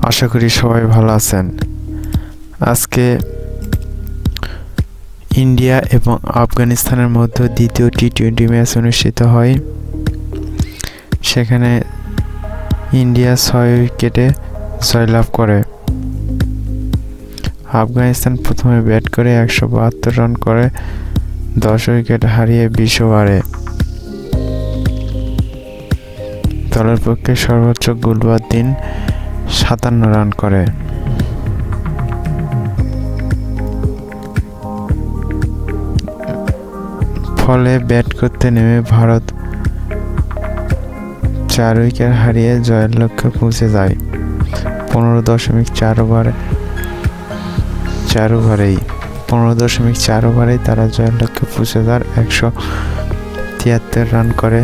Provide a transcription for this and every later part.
আশা করি সবাই ভালো আছেন। আজকে ইন্ডিয়া এবং আফগানিস্তানের মধ্যে দ্বিতীয় টি-20 ম্যাচ অনুষ্ঠিত হয়। সেখানে ইন্ডিয়া 6 উইকেটে জয়লাভ করে। আফগানিস্তান প্রথমে ব্যাট করে 172 রান করে 10 উইকেট হারিয়ে 20 ওভারে দলের পক্ষে সর্বোচ্চ গুলবাদ্দিন 57 রান করে। ফলে ব্যাট করতে নেমে ভারত 4 উইকেট হারিয়ে জয়ের লক্ষ্যে পৌঁছে যায়। 15.4 ওভারেই তারা জয়ের লক্ষ্যে পৌঁছে যায়। 173 রান করে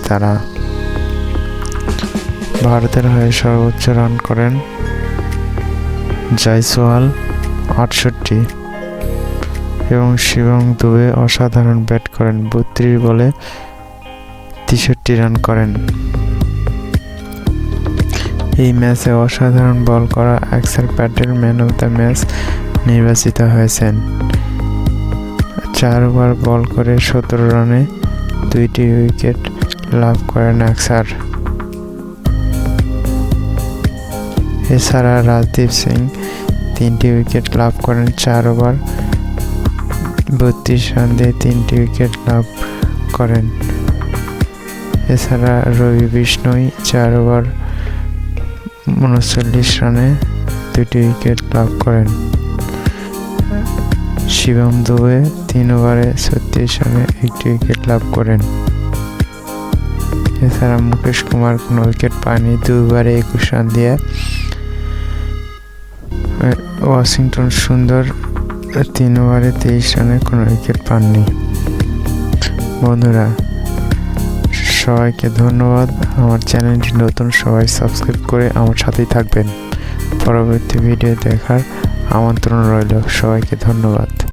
তারা। ভারতের হয়ে সর্বোচ্চ রান করেন জয়সওয়াল 68 এবং শিবম দুবে অসাধারণ ব্যাট করেন। 32 বলে 63 রান করেন। এই ম্যাচে অসাধারণ বল করা অক্ষর Patel man of the match নির্বাচিত হয়েছেন। 4 ওভার বল করে 17 রানে 2টি উইকেট লাভ করেন অক্ষর। এছাড়া রাজদীপ সিং 3টি উইকেট লাভ করেন। 4 ওভার 32 রান দিয়ে 3টি উইকেট লাভ করেন। এছাড়া রবি বিষ্ণই 4 ওভার 39 রানে 2টি উইকেট লাভ করেন। শিবম দুবে 3 ওভারে 36 রানে 1টি উইকেট লাভ করেন। এছাড়া মুকেশ কুমার কোনো উইকেট পায়নি, 2 ওভারে 21 রান দিয়ে। ওয়াশিংটন সুন্দর 3 ওভারে 23 রানে কোনো উইকেট পাননি। বন্ধুরা, সবাইকে ধন্যবাদ। আমার চ্যানেলটি নতুন, সবাই সাবস্ক্রাইব করে আমার সাথেই থাকবেন। পরবর্তী ভিডিও দেখার আমন্ত্রণ রইল। সবাইকে ধন্যবাদ।